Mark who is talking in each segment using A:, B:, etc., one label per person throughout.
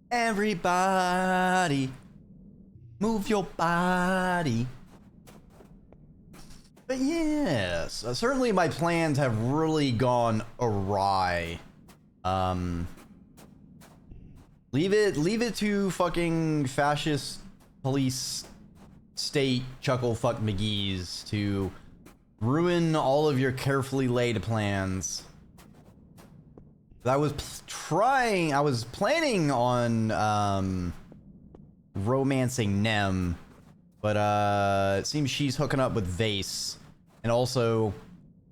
A: Everybody, move your body. But yes, certainly my plans have really gone awry. Leave it to fucking fascist police state chuckle fuck McGee's to ruin all of your carefully laid plans. I was planning on romancing Nem, but it seems she's hooking up with Vase, and also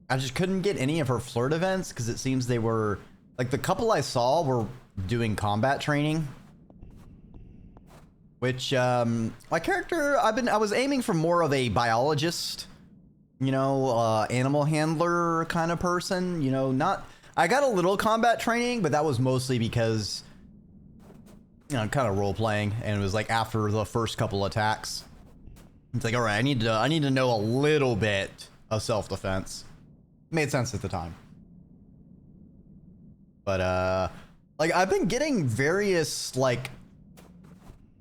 A: I just couldn't get any of her flirt events because it seems they were like the couple I saw were doing combat training, which my character I was aiming for more of a biologist, you know, animal handler kind of person, you know, not. I got a little combat training, but that was mostly because, you know, kind of role playing, and it was like after the first couple attacks. It's like, all right, I need to know a little bit of self-defense. Made sense at the time. But like I've been getting various like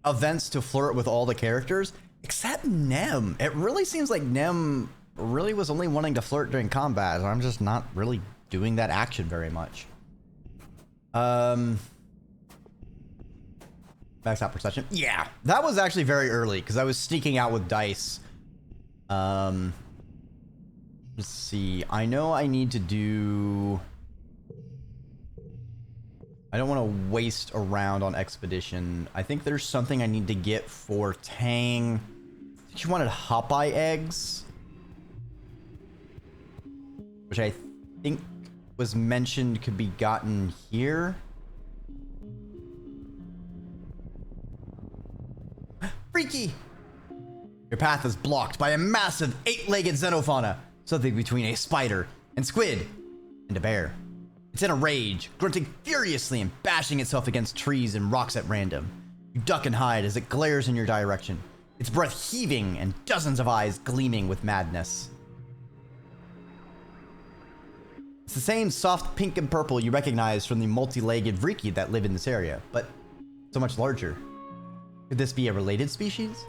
A: events to flirt with all the characters except Nem. It really seems like Nem really was only wanting to flirt during combat, and I'm just not really doing that action very much. Max out perception. Yeah, that was actually very early because I was sneaking out with dice. Let's see. I know I need to do. I don't want to waste a round on expedition. I think there's something I need to get for Tang. She wanted hop eye eggs, which I think was mentioned could be gotten here. Freaky! Your path is blocked by a massive 8-legged xenofauna, something between a spider and squid and a bear. It's in a rage, grunting furiously and bashing itself against trees and rocks at random. You duck and hide as it glares in your direction, its breath heaving and dozens of eyes gleaming with madness. It's the same soft pink and purple you recognize from the multi-legged Dreki that live in this area, but so much larger. Could this be a related species?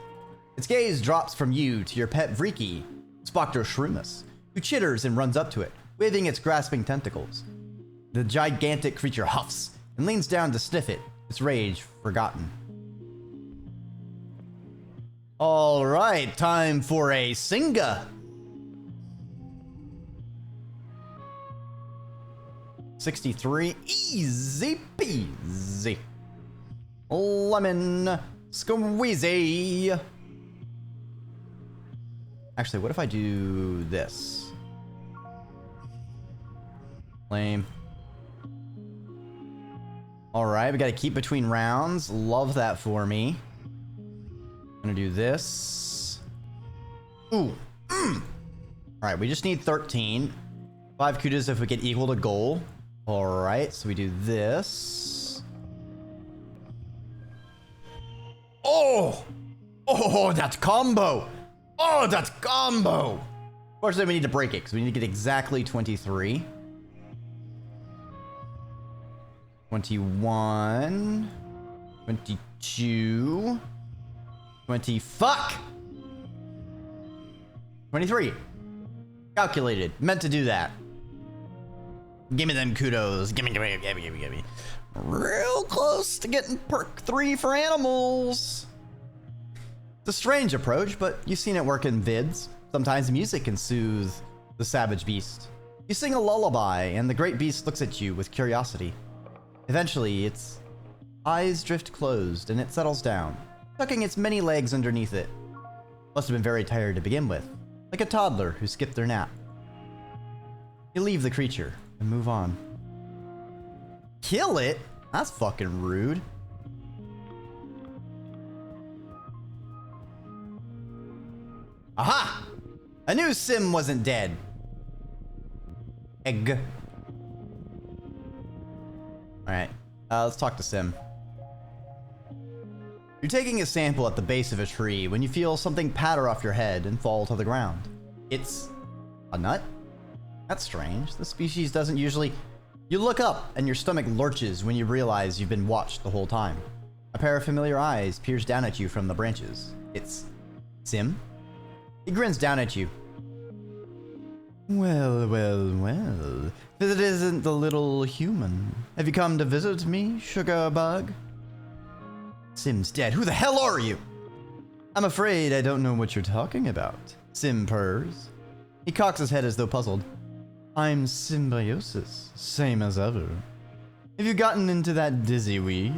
A: Its gaze drops from you to your pet Dreki, Spoctoshroomus, who chitters and runs up to it, waving its grasping tentacles. The gigantic creature huffs and leans down to sniff it, its rage forgotten. All right, time for a Singa. 63, easy peasy. Lemon squeezy. Actually, what if I do this? Lame. All right, we got to keep between rounds. Love that for me. I'm gonna do this. Ooh. All right, we just need 13. 5 kudos if we get equal to goal. All right, so we do this. Oh! Oh, that combo! Oh, that combo! Fortunately, we need to break it because we need to get exactly 23. 21. 22. 20. Fuck! 23. Calculated. Meant to do that. Give me them kudos. Give me. Real close to getting perk 3 for animals. It's a strange approach, but you've seen it work in vids. Sometimes music can soothe the savage beast. You sing a lullaby, and the great beast looks at you with curiosity. Eventually, its eyes drift closed, and it settles down, tucking its many legs underneath it. Must have been very tired to begin with, like a toddler who skipped their nap. You leave the creature and move on. Kill it? That's fucking rude. Aha! I knew Sim wasn't dead. Egg. Alright, let's talk to Sim. You're taking a sample at the base of a tree when you feel something patter off your head and fall to the ground. It's a nut? That's strange. The species doesn't usually... You look up and your stomach lurches when you realize you've been watched the whole time. A pair of familiar eyes peers down at you from the branches. It's Sim. He grins down at you. Well, well, well. If it isn't the little human. Have you come to visit me, sugar bug? Sim's dead. Who the hell are you? I'm afraid I don't know what you're talking about. Sim purrs. He cocks his head as though puzzled. I'm Symbiosis, same as ever. Have you gotten into that dizzy weed?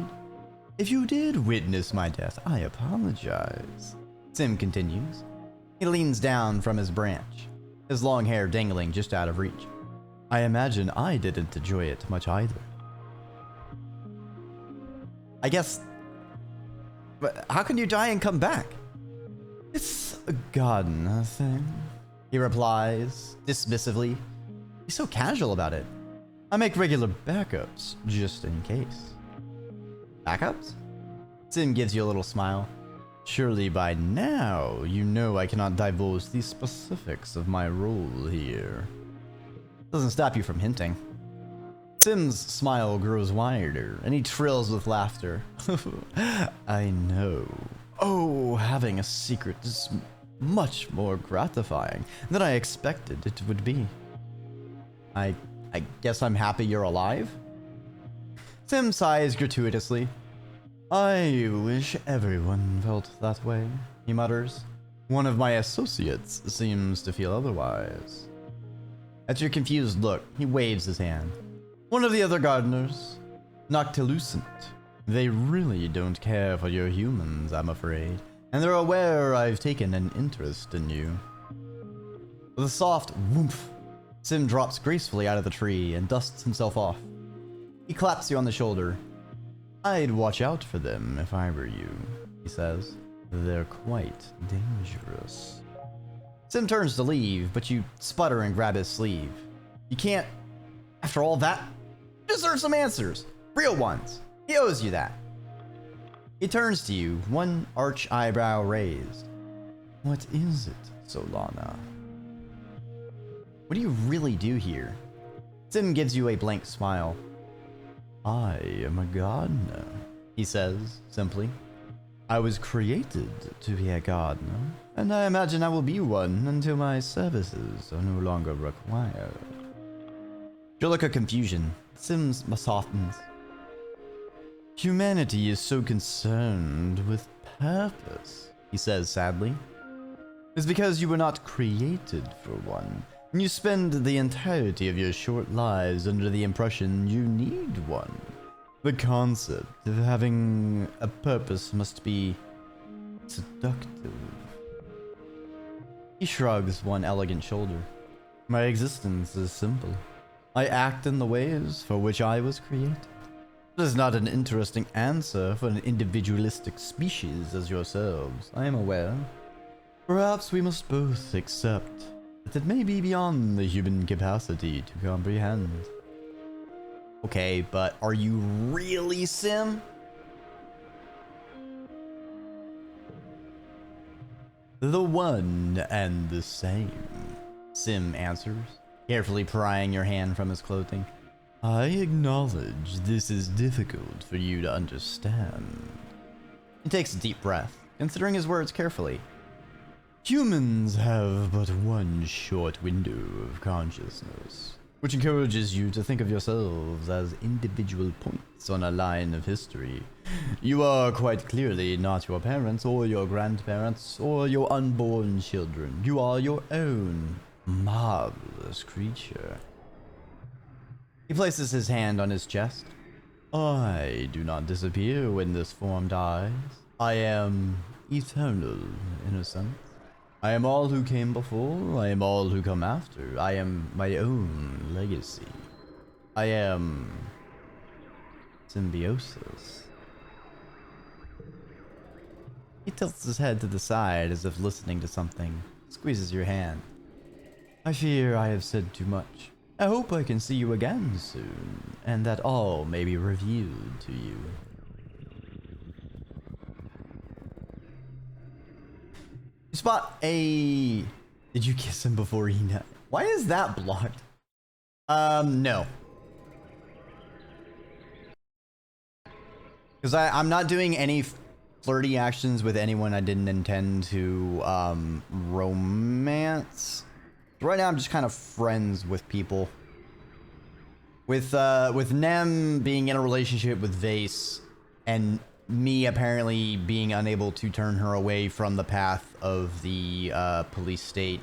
A: If you did witness my death, I apologize. Sim continues. He leans down from his branch, his long hair dangling just out of reach. I imagine I didn't enjoy it much either. I guess... But how can you die and come back? It's a garden thing, he replies, dismissively. He's so casual about it. I make regular backups, just in case. Backups? Sim gives you a little smile. Surely by now, you know I cannot divulge the specifics of my role here. Doesn't stop you from hinting. Sim's smile grows wider, and he trills with laughter. I know. Oh, having a secret is much more gratifying than I expected it would be. I guess I'm happy you're alive? Sim sighs gratuitously. I wish everyone felt that way, he mutters. One of my associates seems to feel otherwise. At your confused look, he waves his hand. One of the other gardeners, Noctilucent. They really don't care for your humans, I'm afraid, and they're aware I've taken an interest in you. With a soft whoomph, Sim drops gracefully out of the tree and dusts himself off. He claps you on the shoulder. I'd watch out for them if I were you, he says. They're quite dangerous. Sim turns to leave, but you sputter and grab his sleeve. You can't... After all that, you deserve some answers. Real ones. He owes you that. He turns to you, one arch eyebrow raised. What is it, Solana? What do you really do here? Sim gives you a blank smile. I am a gardener, he says, simply. I was created to be a gardener, and I imagine I will be one until my services are no longer required. You look of confusion. Sim softens. Humanity is so concerned with purpose, he says sadly. It's because you were not created for one, and you spend the entirety of your short lives under the impression you need one. The concept of having a purpose must be seductive. He shrugs one elegant shoulder. My existence is simple. I act in the ways for which I was created. It is not an interesting answer for an individualistic species as yourselves, I am aware. Perhaps we must both accept that it may be beyond the human capacity to comprehend. Okay, but are you really Sim? The one and the same, Sim answers, carefully prying your hand from his clothing. I acknowledge this is difficult for you to understand. He takes a deep breath, considering his words carefully. Humans have but one short window of consciousness, which encourages you to think of yourselves as individual points on a line of history. You are quite clearly not your parents or your grandparents or your unborn children. You are your own marvelous creature. He places his hand on his chest. I do not disappear when this form dies. I am eternal, in a sense. I am all who came before, I am all who come after. I am my own legacy. I am symbiosis. He tilts his head to the side as if listening to something, squeezes your hand. I fear I have said too much. I hope I can see you again soon, and that all may be revealed to you. You spot a... Did you kiss him before he knew? Why is that blocked? No. Because I'm not doing any flirty actions with anyone I didn't intend to romance. Right now I'm just kind of friends with people. With Nem being in a relationship with Vase and me apparently being unable to turn her away from the path of the police state.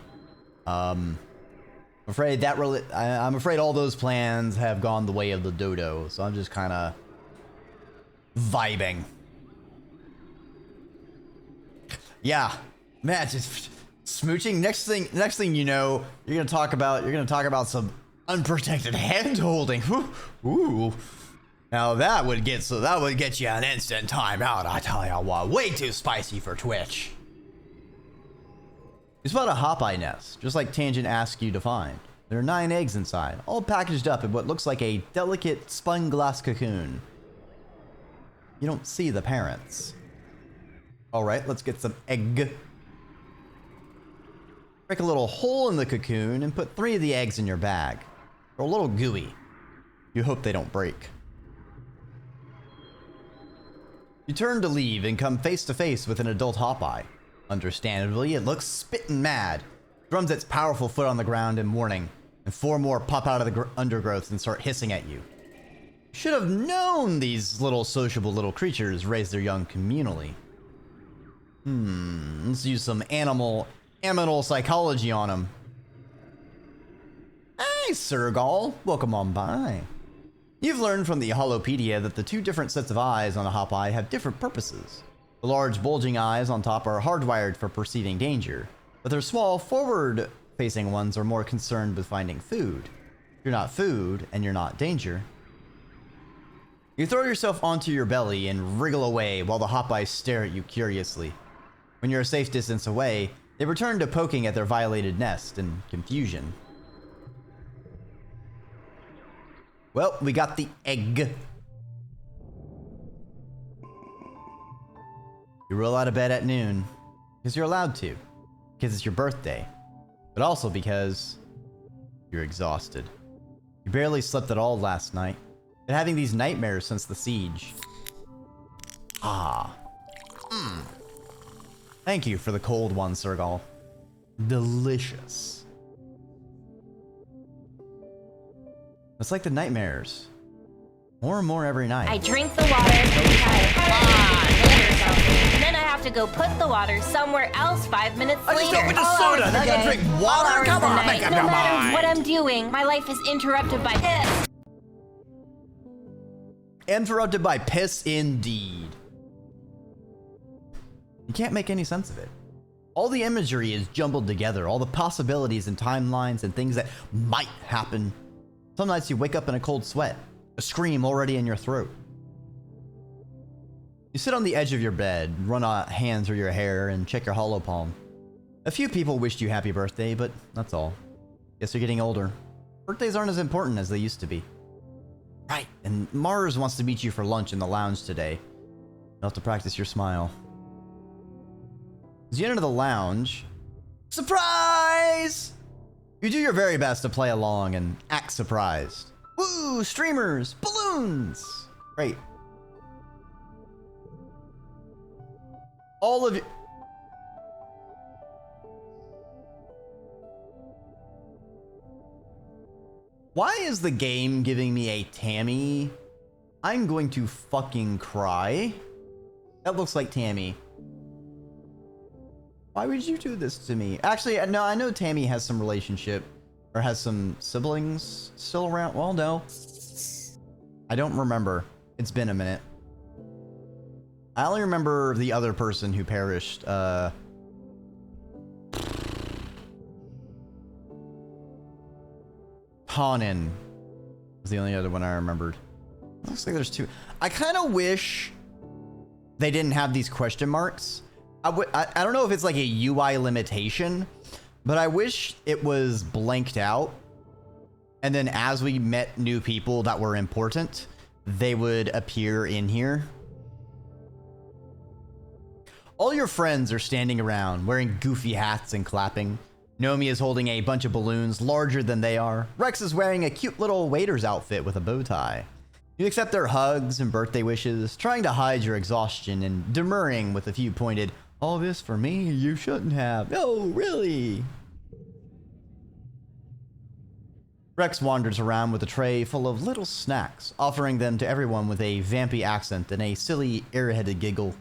A: I'm afraid all those plans have gone the way of the dodo, so I'm just kind of vibing. Yeah, man, just smooching. Next thing you know, you're gonna talk about some unprotected hand holding. Ooh. Now that would get you an instant timeout. I tell you what, way too spicy for Twitch. You spot a hop-eye nest, just like Tangent asked you to find. There are 9 eggs inside, all packaged up in what looks like a delicate spun glass cocoon. You don't see the parents. All right, let's get some egg. Break a little hole in the cocoon and put 3 of the eggs in your bag. They're a little gooey. You hope they don't break. You turn to leave and come face to face with an adult hop-eye. Understandably, it looks spittin' mad, drums its powerful foot on the ground in warning, and 4 more pop out of the undergrowth and start hissing at you. You should have known these sociable little creatures raise their young communally. Let's use some animal psychology on them. Hey, Sergal, welcome on by. You've learned from the Holopedia that the 2 different sets of eyes on a hop-eye have different purposes. The large bulging eyes on top are hardwired for perceiving danger, but their small forward-facing ones are more concerned with finding food. You're not food, and you're not danger. You throw yourself onto your belly and wriggle away while the hop-eyes stare at you curiously. When you're a safe distance away, they return to poking at their violated nest in confusion. Well, we got the egg. You roll out of bed at noon, because you're allowed to, because it's your birthday, but also because you're exhausted. You barely slept at all last night, been having these nightmares since the siege. Thank you for the cold one, Sergal. Delicious. It's like the nightmares. More and more every night.
B: I drink the water, and then I have to go put the water somewhere else 5 minutes later.
A: I just opened a soda, now I gotta drink water? Come on, make up your mind.
B: No matter what I'm doing, my life is interrupted by piss.
A: Interrupted by piss indeed. You can't make any sense of it. All the imagery is jumbled together, all the possibilities and timelines and things that might happen. Some nights you wake up in a cold sweat, a scream already in your throat. You sit on the edge of your bed, run a hand through your hair, and check your hollow palm. A few people wished you happy birthday, but that's all. Guess you're getting older. Birthdays aren't as important as they used to be. Right, and Mars wants to meet you for lunch in the lounge today. You'll have to practice your smile. As you enter the lounge, surprise! You do your very best to play along and act surprised. Woo! Streamers! Balloons! Great. All of you... Why is the game giving me a Tammy? I'm going to fucking cry. That looks like Tammy. Why would you do this to me? Actually, no, I know Tammy has some relationship, or has some siblings still around. Well, no. I don't remember. It's been a minute. I only remember the other person who perished, Pollen was the only other one I remembered. Looks like there's 2. I kind of wish they didn't have these question marks. I don't know if it's like a UI limitation, but I wish it was blanked out. And then as we met new people that were important, they would appear in here. All your friends are standing around wearing goofy hats and clapping. Nomi is holding a bunch of balloons larger than they are. Rex is wearing a cute little waiter's outfit with a bow tie. You accept their hugs and birthday wishes, trying to hide your exhaustion and demurring with a few pointed, "All this for me? You shouldn't have. Oh, really?" Rex wanders around with a tray full of little snacks, offering them to everyone with a vampy accent and a silly, airheaded giggle.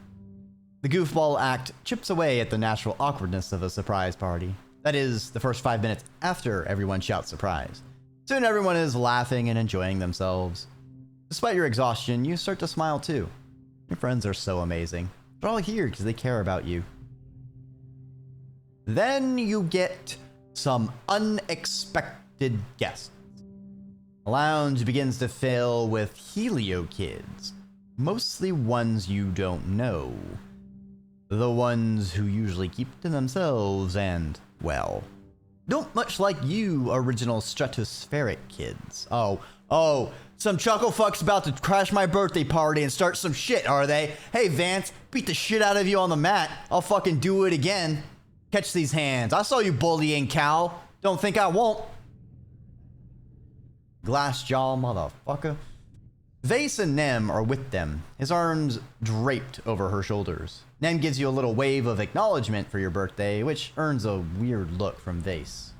A: The goofball act chips away at the natural awkwardness of a surprise party. That is, the first 5 minutes after everyone shouts surprise. Soon everyone is laughing and enjoying themselves. Despite your exhaustion, you start to smile too. Your friends are so amazing. They're all here because they care about you. Then you get some unexpected guests. The lounge begins to fill with Helio kids, mostly ones you don't know. The ones who usually keep to themselves and, well, don't much like you original stratospheric kids. Oh, some chuckle fucks about to crash my birthday party and start some shit, are they? Hey Vance, beat the shit out of you on the mat. I'll fucking do it again. Catch these hands. I saw you bullying Cal. Don't think I won't. Glass jaw motherfucker. Vase and Nem are with them, his arms draped over her shoulders. Nem gives you a little wave of acknowledgement for your birthday, which earns a weird look from Vase.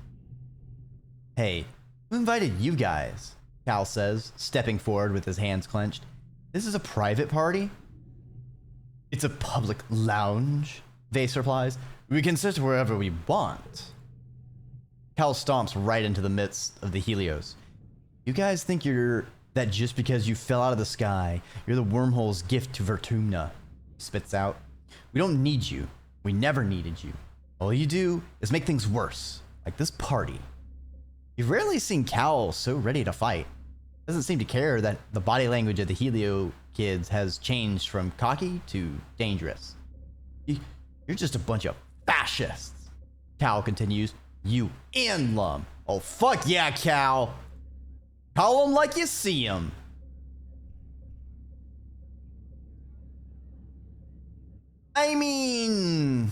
A: "Hey, who invited you guys?" Cal says, stepping forward with his hands clenched. "This is a private party?" "It's a public lounge," Vase replies. "We can sit wherever we want." Cal stomps right into the midst of the Helios. "You guys think that just because you fell out of the sky, you're the wormhole's gift to Vertumna," he spits out. "We don't need you. We never needed you. All you do is make things worse, like this party." You've rarely seen Cal so ready to fight. Doesn't seem to care that the body language of the Helio kids has changed from cocky to dangerous. "You're just a bunch of fascists," Cal continues. "You and Lum. Oh, fuck yeah, Cal. Call 'em like you see 'em." I mean,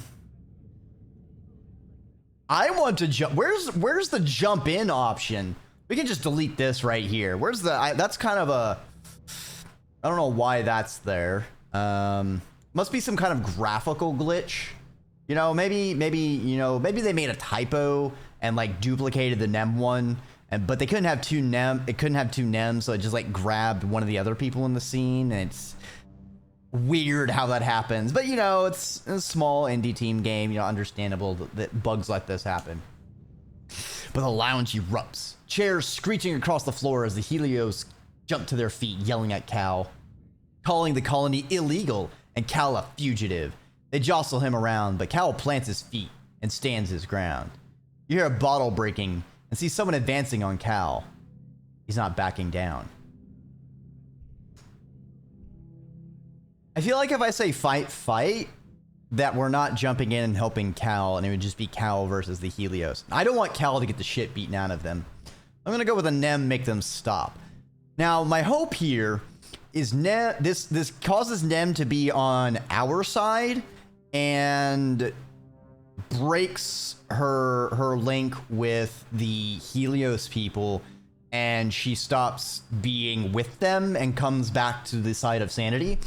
A: I want to jump. Where's the jump in option? We can just delete this right here. Where's the? That's kind of a. I don't know why that's there. Must be some kind of graphical glitch. You know, maybe they made a typo and like duplicated the Nem one. But they couldn't have two Nem. It couldn't have two Nems, so it just like grabbed one of the other people in the scene, and it's weird how that happens. But you know, it's a small indie team game. You know, understandable that bugs like this happen. But the lounge erupts, chairs screeching across the floor as the Helios jump to their feet, yelling at Cal, calling the colony illegal and Cal a fugitive. They jostle him around, but Cal plants his feet and stands his ground. You hear a bottle breaking and see someone advancing on Cal. He's not backing down. I feel like if I say fight, that we're not jumping in and helping Cal, and it would just be Cal versus the Helios. I don't want Cal to get the shit beaten out of them. I'm gonna go with a Nem, make them stop. Now, my hope here is Nem. This causes Nem to be on our side and breaks her link with the Helios people, and she stops being with them and comes back to the side of sanity.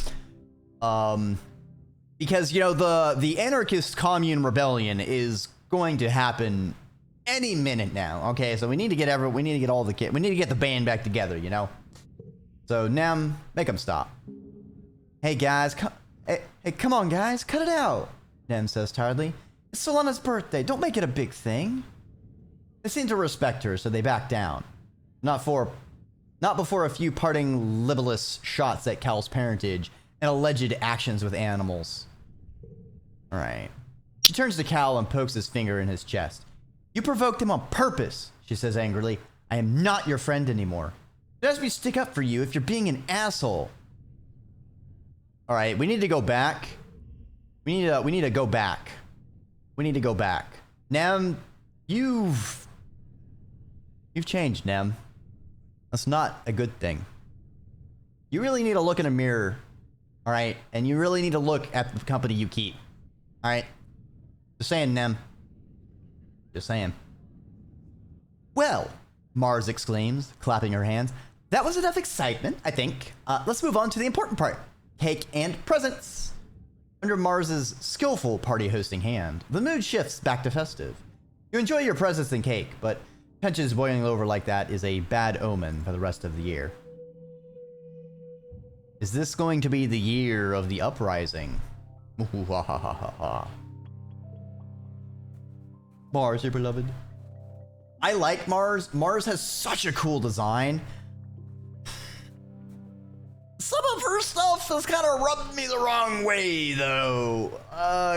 A: Because you know the anarchist commune rebellion is going to happen any minute now. Okay, so we need to get the band back together, you know. So Nem, make them stop. Hey guys, come on guys, cut it out. Nem says tiredly. It's Solana's birthday. Don't make it a big thing. They seem to respect her, so they back down. Not before a few parting libellous shots at Cal's parentage and alleged actions with animals. All right. She turns to Cal and pokes his finger in his chest. You provoked him on purpose, she says angrily. I am not your friend anymore. It has me stick up for you if you're being an asshole. All right, we need to go back. We need to go back. We need to go back. Nem, you've changed, Nem. That's not a good thing. You really need to look in a mirror, all right? And you really need to look at the company you keep, all right? Just saying, Nem. Just saying. Well, Mars exclaims, clapping her hands, That was enough excitement, I think. Let's move on to the important part. Cake and presents. Under Mars's skillful party hosting hand, the mood shifts back to festive. You enjoy your presents and cake, but tensions boiling over like that is a bad omen for the rest of the year. Is this going to be the year of the uprising? Mars, your beloved. I like Mars. Mars has such a cool design. Some of her stuff has kind of rubbed me the wrong way, though.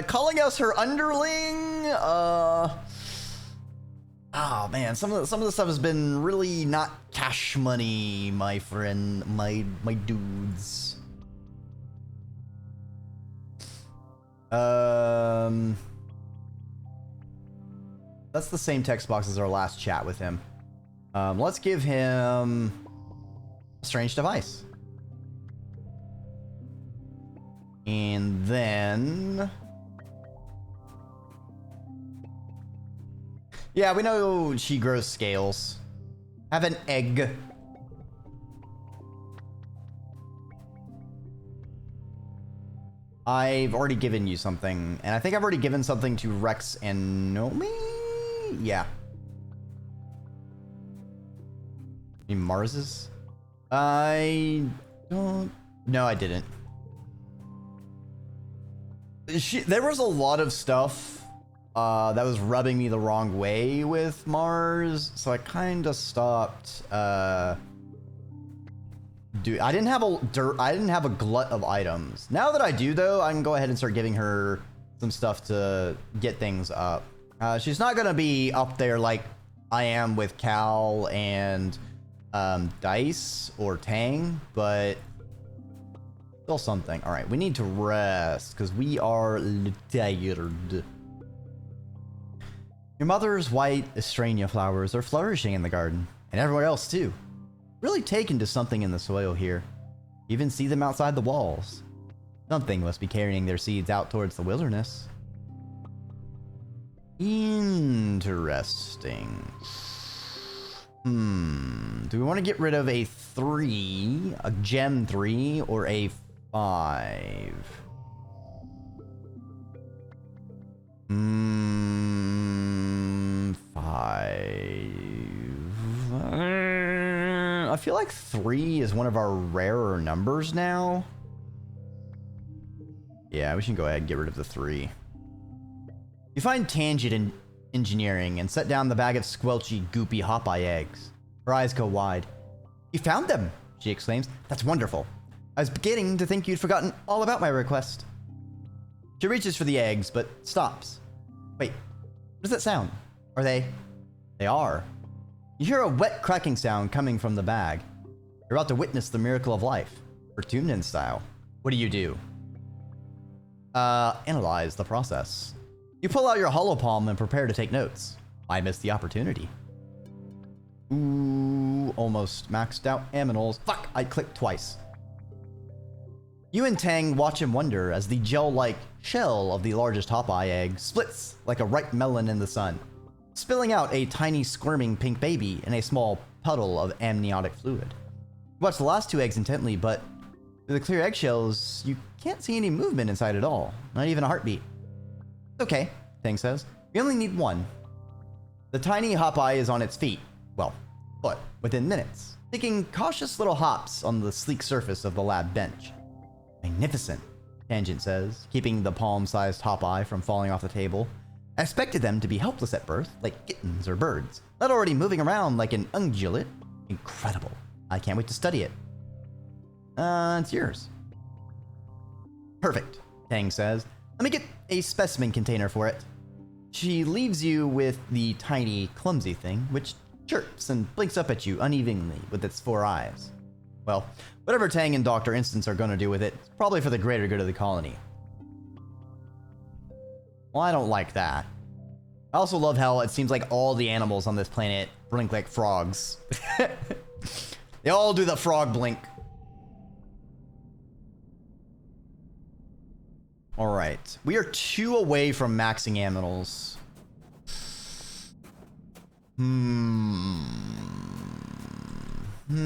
A: Calling us her underling. Oh man, some of the stuff has been really not cash money, my friend, my dudes. That's the same text box as our last chat with him. Let's give him a strange device. And then... yeah, we know she grows scales. Have an egg. I've already given you something, and I think I've already given something to Rex and Nomi? Yeah. In Mars's? I don't... no, I didn't. There was a lot of stuff that was rubbing me the wrong way with Mars, so I kind of stopped. Dude, I didn't have a glut of items. Now that I do, though, I can go ahead and start giving her some stuff to get things up. She's not gonna be up there like I am with Cal and Dice or Tang, but still something. All right, we need to rest because we are tired. Your mother's white estrania flowers are flourishing in the garden, and everywhere else too. Really taken to something in the soil here. You even see them outside the walls. Something must be carrying their seeds out towards the wilderness. Interesting. Do we want to get rid of a 3, a gem 3, or a 5? 5. I feel like 3 is one of our rarer numbers now. Yeah, we should go ahead and get rid of the 3. You find Tangent in engineering and set down the bag of squelchy, goopy hop-eye eggs. Her eyes go wide. You found them, she exclaims. That's wonderful. I was beginning to think you'd forgotten all about my request. She reaches for the eggs, but stops. Wait, what does that sound? Are they? They are. You hear a wet cracking sound coming from the bag. You're about to witness the miracle of life, Vertumnan style. What do? Analyze the process. You pull out your holopalm and prepare to take notes. I missed the opportunity. Ooh, almost maxed out aminals. Fuck, I clicked twice. You and Tang watch in wonder as the gel-like shell of the largest hop-eye egg splits like a ripe melon in the sun, spilling out a tiny squirming pink baby in a small puddle of amniotic fluid. You watch the last 2 eggs intently, but through the clear eggshells, you can't see any movement inside at all, not even a heartbeat. Okay, Tang says. We only need 1. The tiny hop-eye is on its feet. Well, foot, within minutes, taking cautious little hops on the sleek surface of the lab bench. Magnificent, Tangent says, keeping the palm-sized hop-eye from falling off the table. I expected them to be helpless at birth, like kittens or birds, not already moving around like an ungulate. Incredible. I can't wait to study it. It's yours. Perfect, Tang says. Let me get a specimen container for it. She leaves you with the tiny, clumsy thing, which chirps and blinks up at you unevenly with its 4 eyes. Well, whatever Tang and Dr. Instance are going to do with it, it's probably for the greater good of the colony. Well, I don't like that. I also love how it seems like all the animals on this planet blink like frogs. They all do the frog blink. Alright, we are 2 away from maxing aminals. You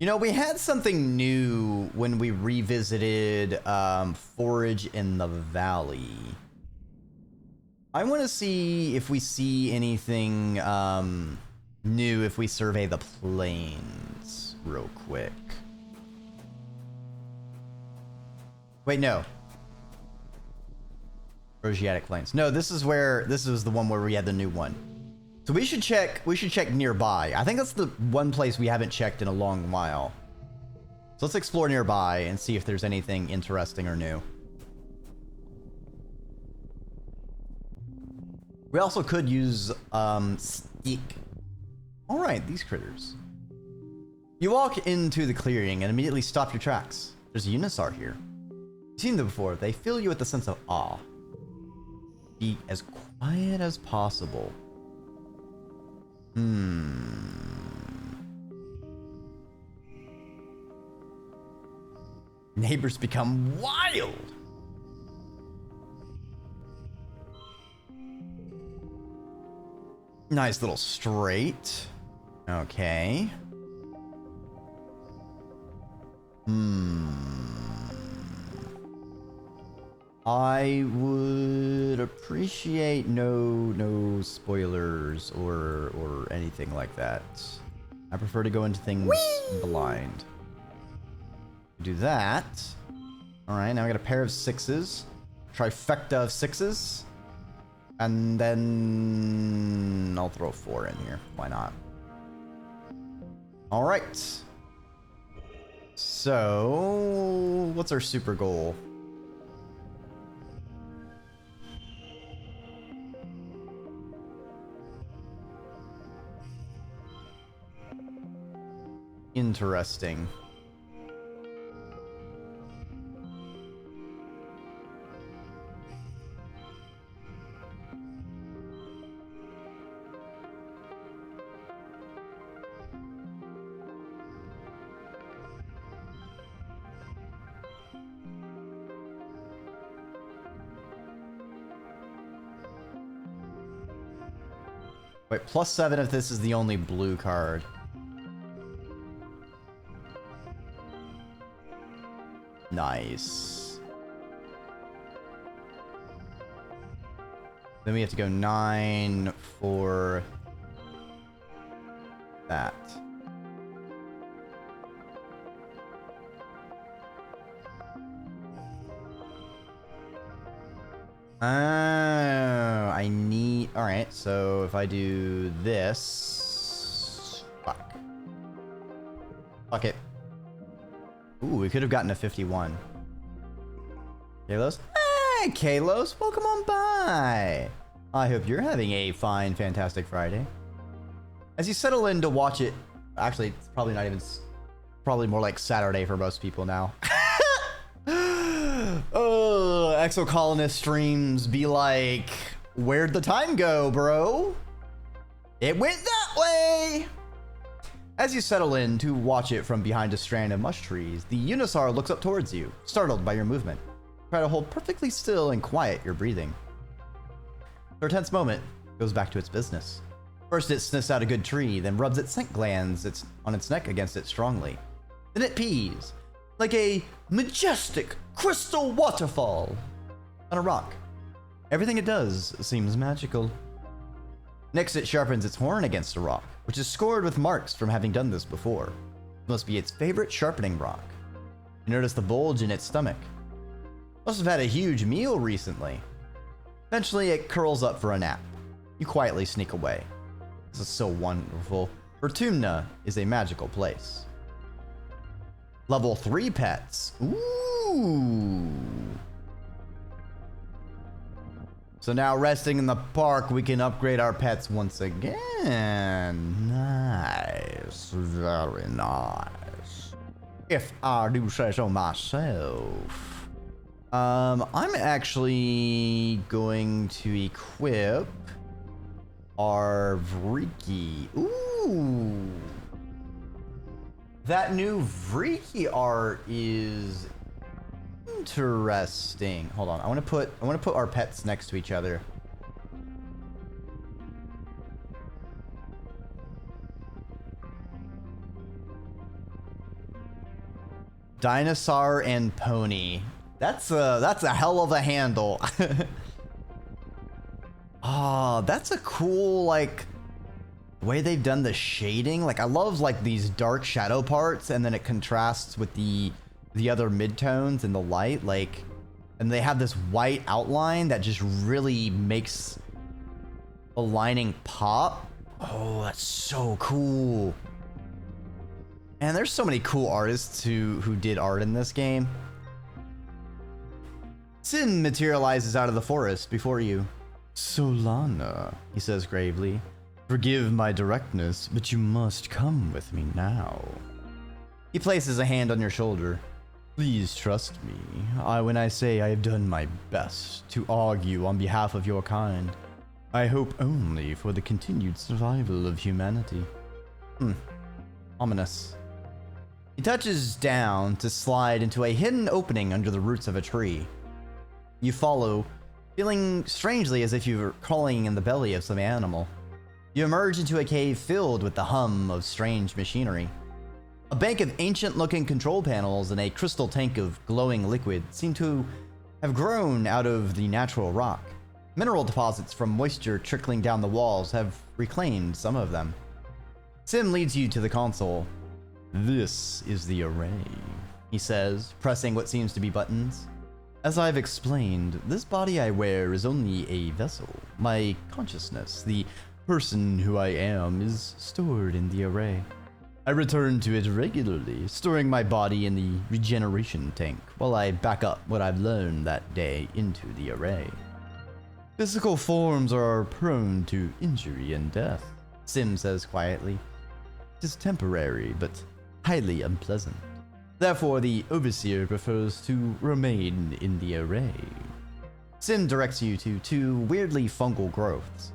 A: know, we had something new when we revisited Forage in the Valley. I want to see if we see anything new if we survey the plains real quick. Wait, no. Oceanic Plains. No, this is the one where we had the new one. So we should check nearby. I think that's the one place we haven't checked in a long while. So let's explore nearby and see if there's anything interesting or new. We also could use stick. All right, these critters. You walk into the clearing and immediately stop your tracks. There's a Unisar here. You've seen them before. They fill you with a sense of awe. Be as quiet as possible. Neighbors become wild. Nice little straight. Okay. I would appreciate no spoilers or anything like that. I prefer to go into things blind. Do that. All right, now I got a pair of 6s. Trifecta of 6s. And then I'll throw 4 in here. Why not? All right. So, what's our super goal? Interesting. Wait, +7 if this is the only blue card. Nice. Then we have to go 9 for that. Oh, I need... Alright, so if I do this... Fuck it. Ooh, we could have gotten a 51. Kalos? Hey, Kalos! Welcome on by! I hope you're having a fine, fantastic Friday. As you settle in to watch it... Actually, it's probably not even... Probably more like Saturday for most people now. Oh, Exocolonist streams be like... Where'd the time go, bro? It went that way! As you settle in to watch it from behind a strand of mush trees, the Unisar looks up towards you, startled by your movement. Try to hold perfectly still and quiet your breathing. For a tense moment, it goes back to its business. First it sniffs out a good tree, then rubs its scent glands on its neck against it strongly. Then it pees, like a majestic crystal waterfall on a rock. Everything it does seems magical. Next, it sharpens its horn against a rock, which is scored with marks from having done this before. It must be its favorite sharpening rock. You notice the bulge in its stomach. Must have had a huge meal recently. Eventually, it curls up for a nap. You quietly sneak away. This is so wonderful. Vertumna is a magical place. Level 3 pets. Ooh. So now resting in the park, we can upgrade our pets once again. Nice. Very nice. If I do say so myself. I'm actually going to equip our Dreki. Ooh. That new Dreki art is Interesting. Hold on. I want to put our pets next to each other. Dinosaur and pony. That's a hell of a handle. Oh, that's a cool, like, way they've done the shading. Like, I love, like, these dark shadow parts, and then it contrasts with the other midtones and the light, like, and they have this white outline that just really makes the lining pop. Oh, that's so cool. And there's so many cool artists who did art in this game. Sin materializes out of the forest before you. Solana, he says gravely, forgive my directness, but you must come with me now. He places a hand on your shoulder. Please trust me, when I say I have done my best to argue on behalf of your kind. I hope only for the continued survival of humanity. Ominous. He touches down to slide into a hidden opening under the roots of a tree. You follow, feeling strangely as if you were crawling in the belly of some animal. You emerge into a cave filled with the hum of strange machinery. A bank of ancient-looking control panels and a crystal tank of glowing liquid seem to have grown out of the natural rock. Mineral deposits from moisture trickling down the walls have reclaimed some of them. Sim leads you to the console. This is the array, he says, pressing what seems to be buttons. As I've explained, this body I wear is only a vessel. My consciousness, the person who I am, is stored in the array. I return to it regularly, storing my body in the regeneration tank while I back up what I've learned that day into the array. Physical forms are prone to injury and death, Sim says quietly. It is temporary, but highly unpleasant. Therefore, the Overseer prefers to remain in the array. Sim directs you to two weirdly fungal growths.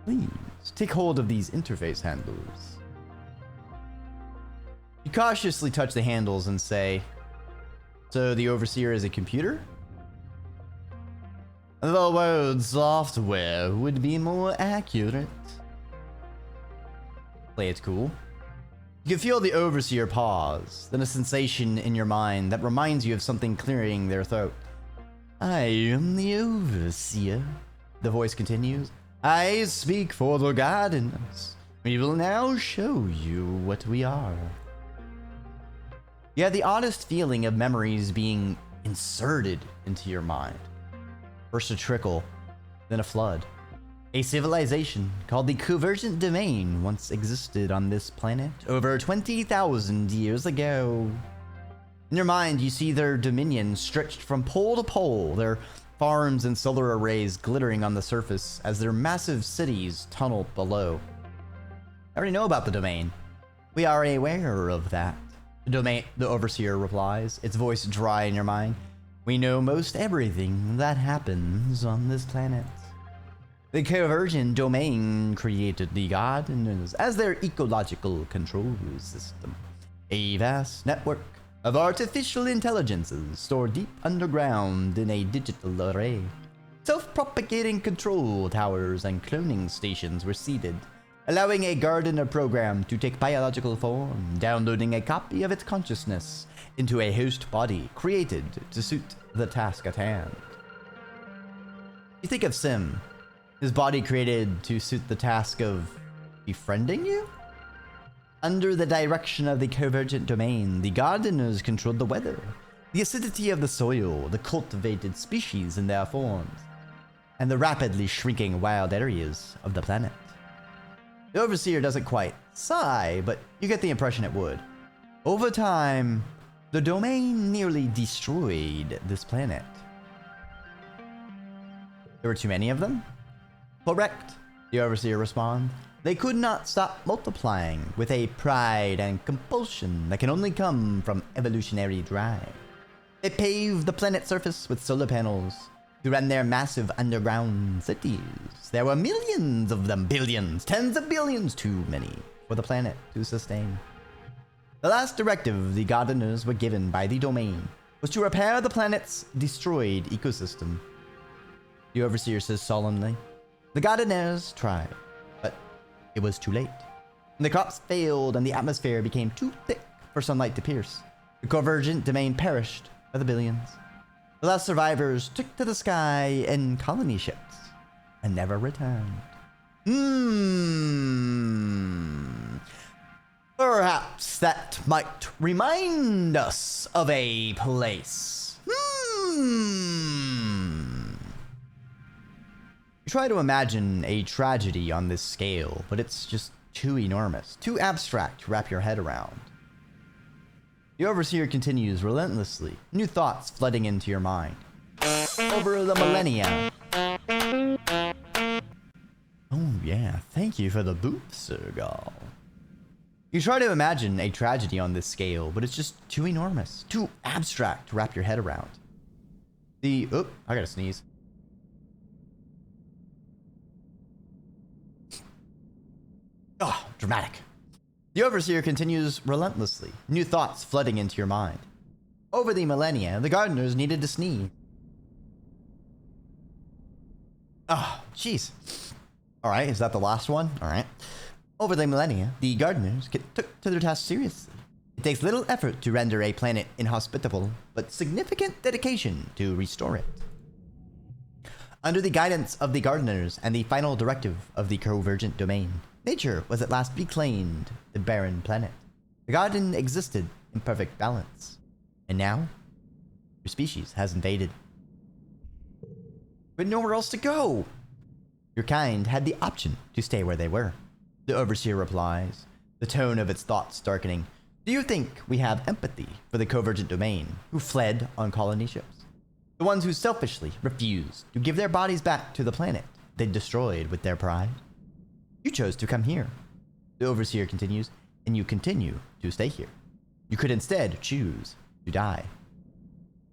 A: Please, take hold of these interface handles. You cautiously touch the handles and say, so the Overseer is a computer? The word software would be more accurate. Play it cool. You can feel the Overseer pause, then a sensation in your mind that reminds you of something clearing their throat. I am the Overseer, the voice continues. I speak for the Gardeners. We will now show you what we are. You have the oddest feeling of memories being inserted into your mind. First a trickle, then a flood. A civilization called the Convergent Domain once existed on this planet over 20,000 years ago. In your mind, you see their dominion stretched from pole to pole, their farms and solar arrays glittering on the surface as their massive cities tunneled below. I already know about the domain. We are aware of that. The Overseer replies, its voice dry in your mind. We know most everything that happens on this planet. The Convergent Domain created the Gardeners as their ecological control system. A vast network of artificial intelligences stored deep underground in a digital array. Self-propagating control towers and cloning stations were seeded, allowing a gardener program to take biological form, downloading a copy of its consciousness into a host body created to suit the task at hand. You think of Sim, his body created to suit the task of befriending you? Under the direction of the Convergent Domain, the Gardeners controlled the weather, the acidity of the soil, the cultivated species in their forms, and the rapidly shrinking wild areas of the planet. The Overseer doesn't quite sigh, but you get the impression it would. Over time, the Domain nearly destroyed this planet. There were too many of them? Correct, the Overseer responds. They could not stop multiplying with a pride and compulsion that can only come from evolutionary drive. They paved the planet's surface with solar panels to run their massive underground cities. There were millions of them, billions, tens of billions, too many for the planet to sustain. The last directive the Gardeners were given by the Domain was to repair the planet's destroyed ecosystem. The Overseer says solemnly, the gardeners tried, but it was too late. The crops failed and the atmosphere became too thick for sunlight to pierce. The convergent domain perished by the billions. The last survivors took to the sky in colony ships and never returned. Perhaps that might remind us of a place. You try to imagine a tragedy on this scale, but it's just too enormous, too abstract to wrap your head around. The Overseer continues relentlessly, new thoughts flooding into your mind. Over the millennia. Oh yeah, thank you for the boop, Sergal. You try to imagine a tragedy on this scale, but it's just too enormous, too abstract to wrap your head around. I gotta sneeze. Oh, dramatic. The Overseer continues relentlessly, new thoughts flooding into your mind. Over the millennia, the gardeners needed to sneeze. Oh, jeez. Alright, is that the last one? Alright. Over the millennia, the gardeners took to their task seriously. It takes little effort to render a planet inhospitable, but significant dedication to restore it. Under the guidance of the gardeners and the final directive of the convergent domain, nature was at last reclaimed the barren planet. The garden existed in perfect balance. And now, your species has invaded. But nowhere else to go. Your kind had the option to stay where they were. The Overseer replies, the tone of its thoughts darkening. Do you think we have empathy for the convergent domain who fled on colony ships? The ones who selfishly refused to give their bodies back to the planet they destroyed with their pride? You chose to come here. The Overseer continues, and you continue to stay here. You could instead choose to die.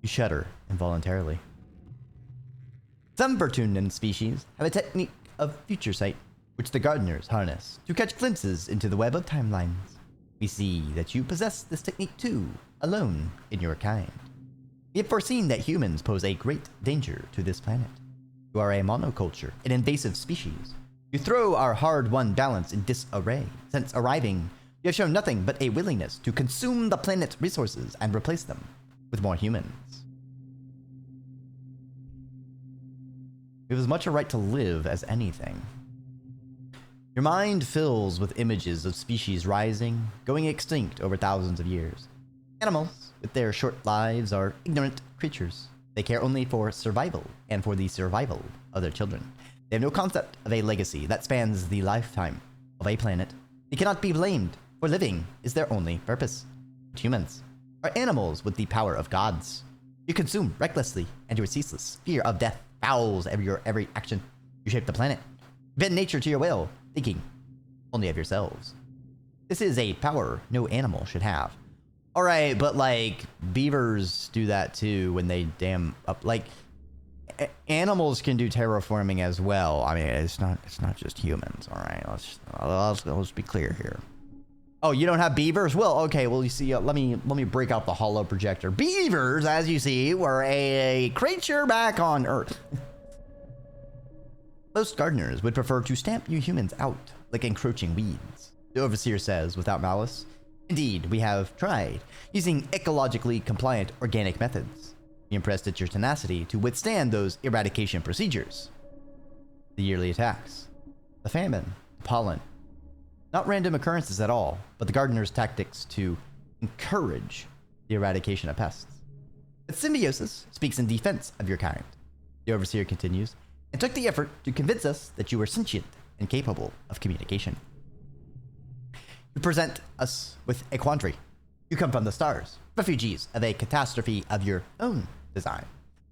A: You shudder involuntarily. Some Vertunan species have a technique of future sight, which the gardeners harness to catch glimpses into the web of timelines. We see that you possess this technique too, alone in your kind. We have foreseen that humans pose a great danger to this planet. You are a monoculture, an invasive species. You throw our hard-won balance in disarray. Since arriving, you have shown nothing but a willingness to consume the planet's resources and replace them with more humans. You have as much a right to live as anything. Your mind fills with images of species rising, going extinct over thousands of years. Animals, with their short lives, are ignorant creatures. They care only for survival and for the survival of their children. They have no concept of a legacy that spans the lifetime of a planet. They cannot be blamed, for living is their only purpose. But humans are animals with the power of gods. You consume recklessly, and your ceaseless fear of death fouls your every action. You shape the planet, bend nature to your will, thinking only of yourselves. This is a power no animal should have. Alright, but like, beavers do that too when they dam up. Like, animals can do terraforming as well. I mean, it's not just humans, alright? Let's be clear here. Oh, you don't have beavers? Well, okay, well, you see, let me break out the holo projector. Beavers, as you see, were a creature back on Earth. Most gardeners would prefer to stamp you humans out like encroaching weeds, the Overseer says without malice. Indeed, we have tried using ecologically compliant organic methods. We impressed at your tenacity to withstand those eradication procedures. The yearly attacks, the famine, the pollen. Not random occurrences at all, but the gardener's tactics to encourage the eradication of pests. But symbiosis speaks in defense of your kind, the Overseer continues, and took the effort to convince us that you were sentient and capable of communication. You present us with a quandary. You come from the stars, refugees of a catastrophe of your own design.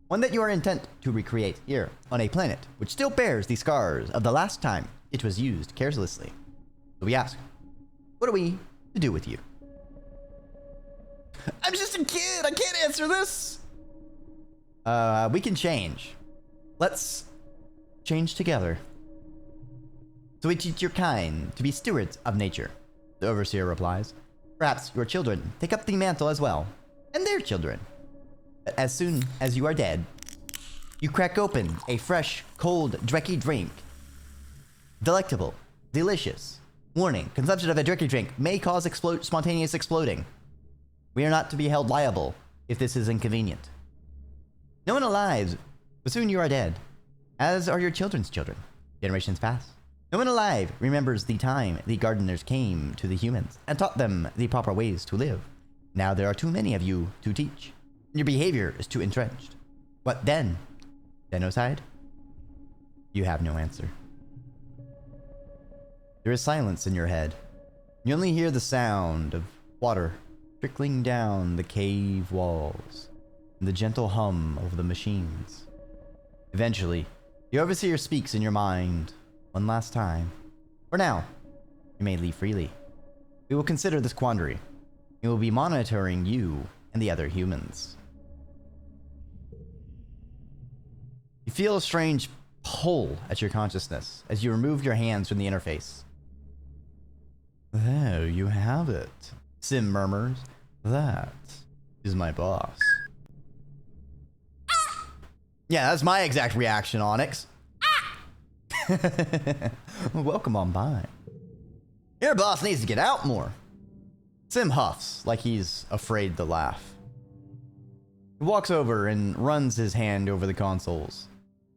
A: One that you are intent to recreate here on a planet which still bears the scars of the last time it was used carelessly. So we ask, what are we to do with you? I'm just a kid, I can't answer this! We can change. Let's change together. So we teach your kind to be stewards of nature, the Overseer replies. Perhaps your children take up the mantle as well, and their children. But as soon as you are dead, you crack open a fresh, cold Dreki drink. Delectable. Delicious. Warning, consumption of a Dreki drink may cause spontaneous exploding. We are not to be held liable if this is inconvenient. No one alive, but soon you are dead, as are your children's children. Generations pass. No one alive remembers the time the gardeners came to the humans and taught them the proper ways to live. Now there are too many of you to teach. Your behavior is too entrenched. What then? Genocide? You have no answer. There is silence in your head. You only hear the sound of water trickling down the cave walls and the gentle hum of the machines. Eventually, the overseer speaks in your mind one last time. For now, you may leave freely. We will consider this quandary. We will be monitoring you and the other humans. You feel a strange pull at your consciousness as you remove your hands from the interface. There you have it, Sim murmurs. That is my boss. Yeah, that's my exact reaction, Onyx. Welcome on by. Your boss needs to get out more. Sim huffs like he's afraid to laugh. He walks over and runs his hand over the consoles.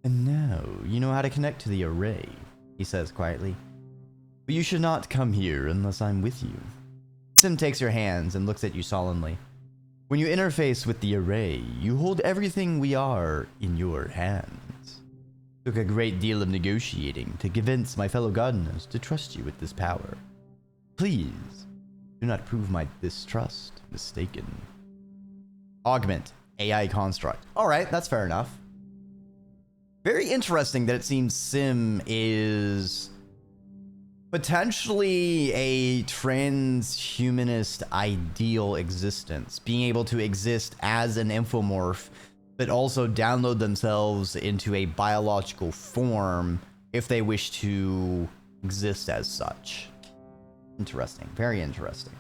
A: And now you know how to connect to the array, he says quietly. But you should not come here unless I'm with you. Sim takes your hands and looks at you solemnly. When you interface with the array, you hold everything we are in your hands. It took a great deal of negotiating to convince my fellow gardeners to trust you with this power. Please, do not prove my distrust mistaken. Augment, AI construct. Alright, that's fair enough. Very interesting that it seems Sim is potentially a transhumanist ideal existence, being able to exist as an infomorph, but also download themselves into a biological form if they wish to exist as such. Interesting, very interesting.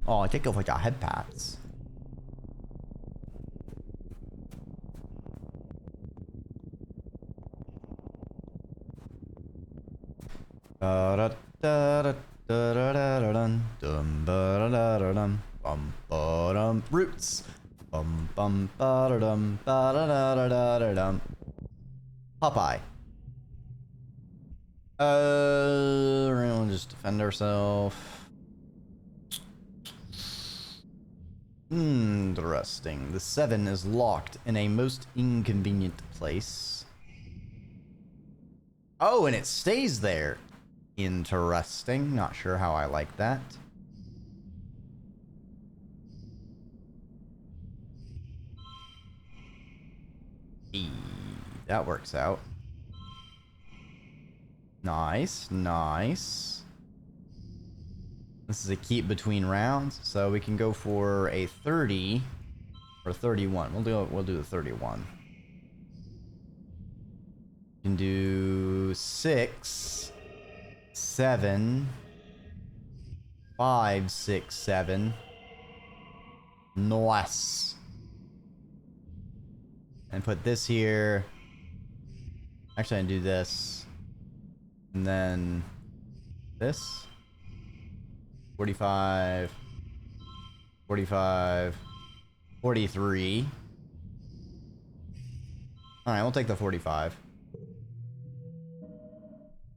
A: Oh, I think of like a head pads. Roots. Popeye. We'll just defend ourselves. Interesting. The 7 is locked in a most inconvenient place. Oh, and it stays there. Interesting. Not sure how I like that. That works out. Nice, nice. This is a keep between rounds, so we can go for a 30 or 31. We'll do the 31. We can do 6, 7, 5, 6, 7. Nice. And put this here. Actually, I can do this. And then this. 45. 45. 43. Alright, we'll take the 45.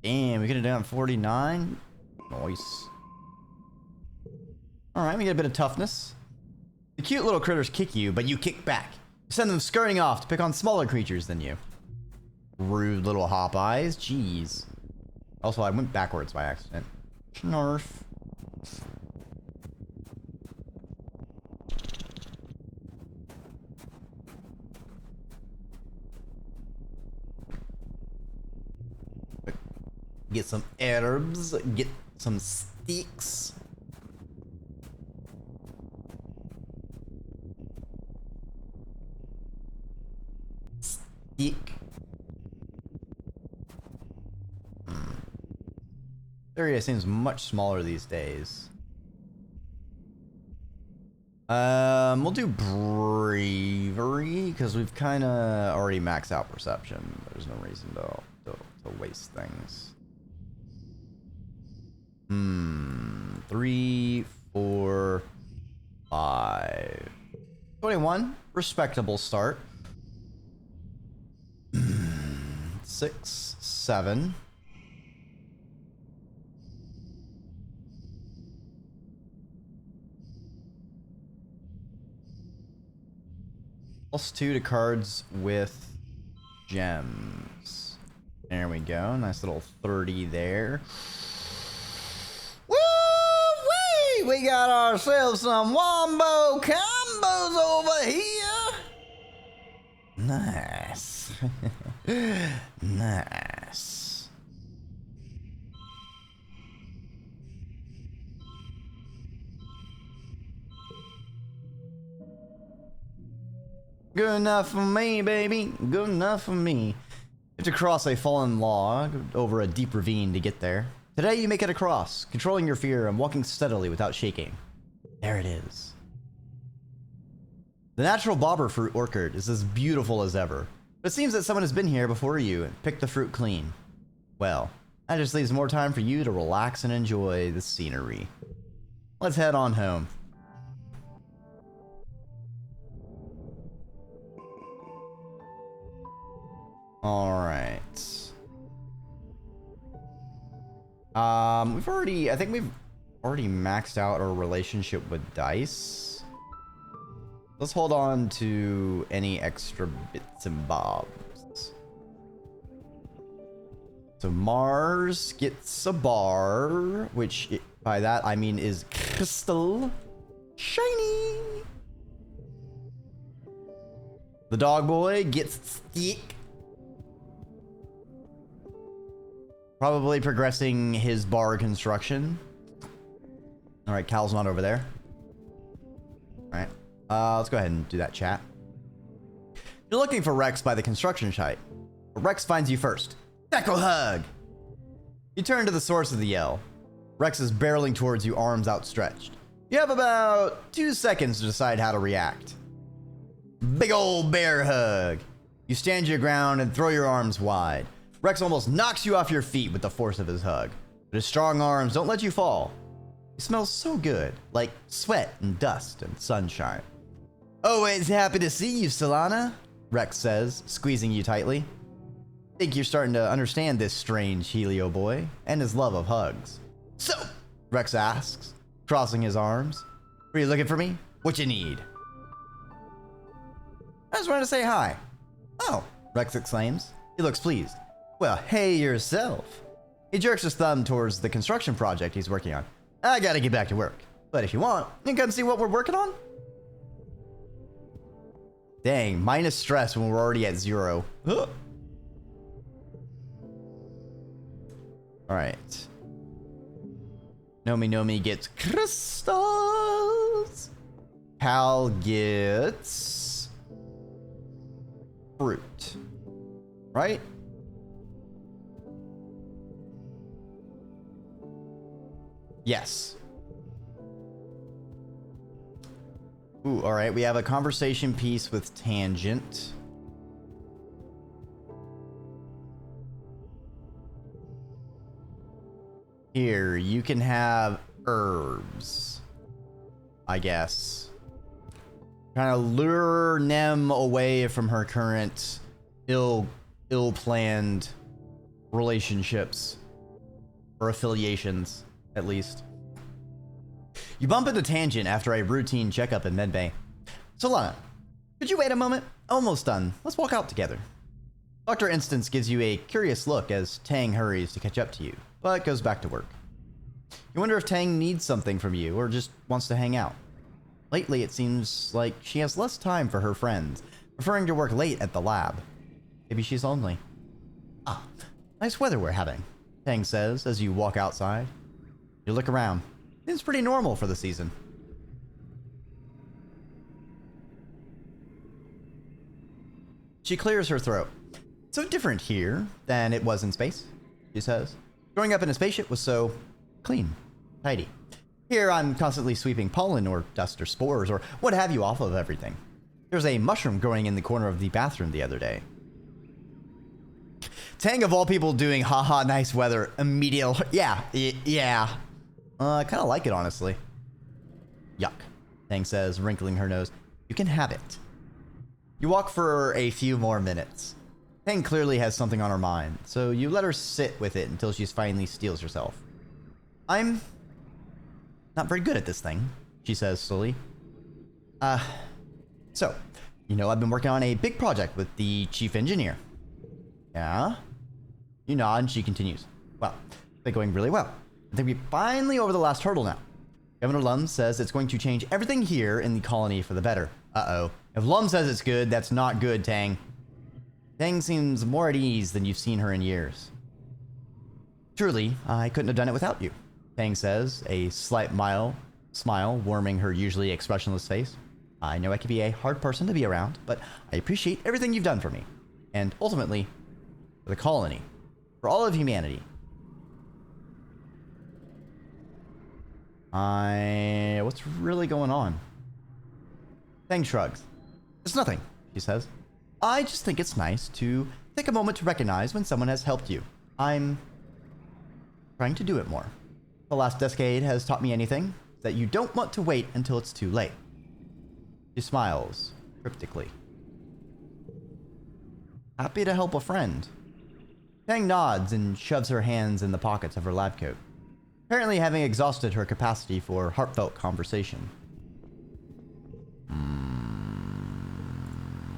A: Damn, we could have done 49. Nice. Alright, we get a bit of toughness. The cute little critters kick you, but you kick back. Send them scurrying off to pick on smaller creatures than you. Rude little hop eyes. Jeez. Also, I went backwards by accident. Snarf. Get some herbs. Get some sticks. Stick. Area seems much smaller these days. We'll do bravery because we've kind of already maxed out perception. There's no reason to waste things. 3, 4, 5. 21. Respectable start. 6, 7. +2 to cards with gems. There we go. Nice little 30 there. Woo-wee! We got ourselves some wombo combos over here. Nice. Nice. Good enough for me, baby. Good enough for me. You have to cross a fallen log over a deep ravine to get there. Today you make it across, controlling your fear and walking steadily without shaking. There it is. The natural bobber fruit orchard is as beautiful as ever. But it seems that someone has been here before you and picked the fruit clean. Well, that just leaves more time for you to relax and enjoy the scenery. Let's head on home. Alright. I think we've already maxed out our relationship with dice. Let's hold on to any extra bits and bobs. So Mars gets a bar, which by that I mean is crystal shiny. The dog boy gets stick. Probably progressing his bar construction. Alright, Cal's not over there. Alright. Let's go ahead and do that chat. You're looking for Rex by the construction site. But Rex finds you first. Echo hug! You turn to the source of the yell. Rex is barreling towards you, arms outstretched. You have about 2 seconds to decide how to react. Big old bear hug. You stand your ground and throw your arms wide. Rex almost knocks you off your feet with the force of his hug, but his strong arms don't let you fall. He smells so good, like sweat and dust and sunshine. Always happy to see you, Solana, Rex says, squeezing you tightly. Think you're starting to understand this strange Helio boy and his love of hugs. So, Rex asks, crossing his arms. Were you looking for me? What you need? I just wanted to say hi. Oh, Rex exclaims. He looks pleased. Well, hey yourself. He jerks his thumb towards the construction project he's working on. I gotta get back to work. But if you want, you can come see what we're working on. Dang, minus stress when we're already at 0. Ugh. Alright. Nomi gets crystals. Cal gets fruit. Right? Yes. Ooh, alright, we have a conversation piece with Tangent. Here, you can have herbs, I guess. Trying to lure Nem away from her current ill-planned relationships. Or affiliations, at least. You bump into Tangent after a routine checkup in medbay. Solana, could you wait a moment? Almost done. Let's walk out together. Dr. Instance gives you a curious look as Tang hurries to catch up to you, but goes back to work. You wonder if Tang needs something from you or just wants to hang out. Lately, it seems like she has less time for her friends, preferring to work late at the lab. Maybe she's lonely. Ah, nice weather we're having, Tang says as you walk outside. You look around. Seems pretty normal for the season. She clears her throat. So different here than it was in space, she says. Growing up in a spaceship was so clean, tidy. Here, I'm constantly sweeping pollen or dust or spores or what have you off of everything. There's a mushroom growing in the corner of the bathroom the other day. Tang, of all people, doing haha nice weather immediately. Yeah. I kind of like it, honestly. Yuck, Tang says, wrinkling her nose. You can have it. You walk for a few more minutes. Tang clearly has something on her mind, so you let her sit with it until she finally steels herself. I'm not very good at this thing, she says slowly. So, you know, I've been working on a big project with the chief engineer. Yeah? You nod and she continues. Well, they're going really well. I think we're finally over the last hurdle now. Governor Lum says it's going to change everything here in the colony for the better. Uh-oh. If Lum says it's good, that's not good, Tang. Tang seems more at ease than you've seen her in years. Truly, I couldn't have done it without you, Tang says, a slight smile warming her usually expressionless face. I know I can be a hard person to be around, but I appreciate everything you've done for me. And ultimately, for the colony. For all of humanity. What's really going on? Tang shrugs. It's nothing, she says. I just think it's nice to take a moment to recognize when someone has helped you. I'm trying to do it more. The last decade has taught me anything, that you don't want to wait until it's too late. She smiles, cryptically. Happy to help a friend. Tang nods and shoves her hands in the pockets of her lab coat, apparently having exhausted her capacity for heartfelt conversation.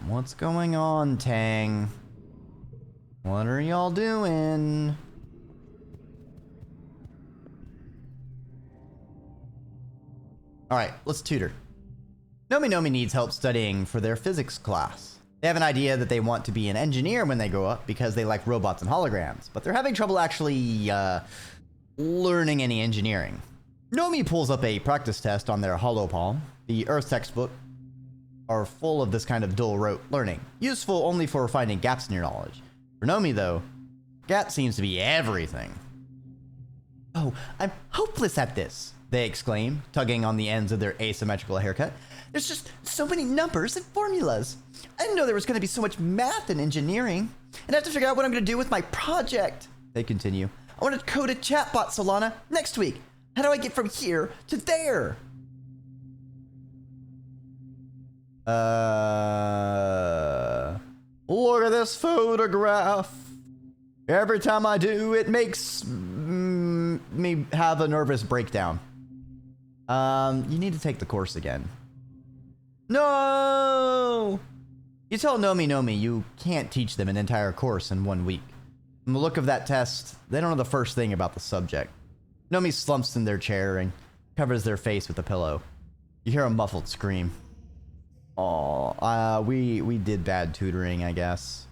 A: What's going on, Tang? What are y'all doing? Alright, let's tutor. Nomi needs help studying for their physics class. They have an idea that they want to be an engineer when they grow up because they like robots and holograms, but they're having trouble actually, learning any engineering. Nomi pulls up a practice test on their holopalm. The Earth textbook are full of this kind of dull rote learning, useful only for finding gaps in your knowledge. For Nomi, though, gap seems to be everything. Oh, I'm hopeless at this, they exclaim, tugging on the ends of their asymmetrical haircut. There's just so many numbers and formulas. I didn't know there was going to be so much math in engineering. And I have to figure out what I'm going to do with my project. They continue. I want to code a chatbot, Solana, next week. How do I get from here to there? Look at this photograph. Every time I do, it makes me have a nervous breakdown. You need to take the course again. No! You tell Nomi you can't teach them an entire course in 1 week. From the look of that test, they don't know the first thing about the subject. Nomi slumps in their chair and covers their face with a pillow. You hear a muffled scream. Aw, we did bad tutoring, I guess.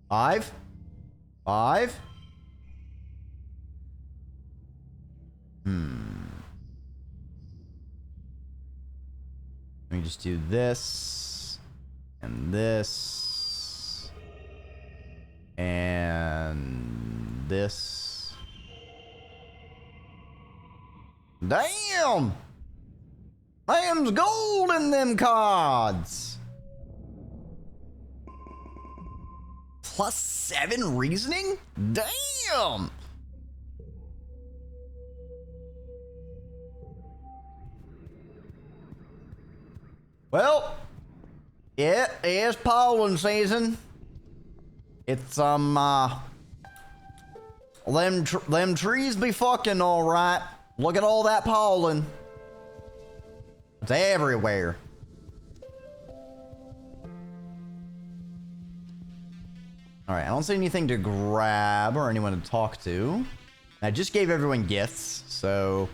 A: 5? Let me just do this and this and this. Damn! Them's gold in them cards. +7 reasoning? Damn! Well, it is pollen season. It's, them trees be fucking alright. Look at all that pollen. It's everywhere. Alright, I don't see anything to grab or anyone to talk to. I just gave everyone gifts, so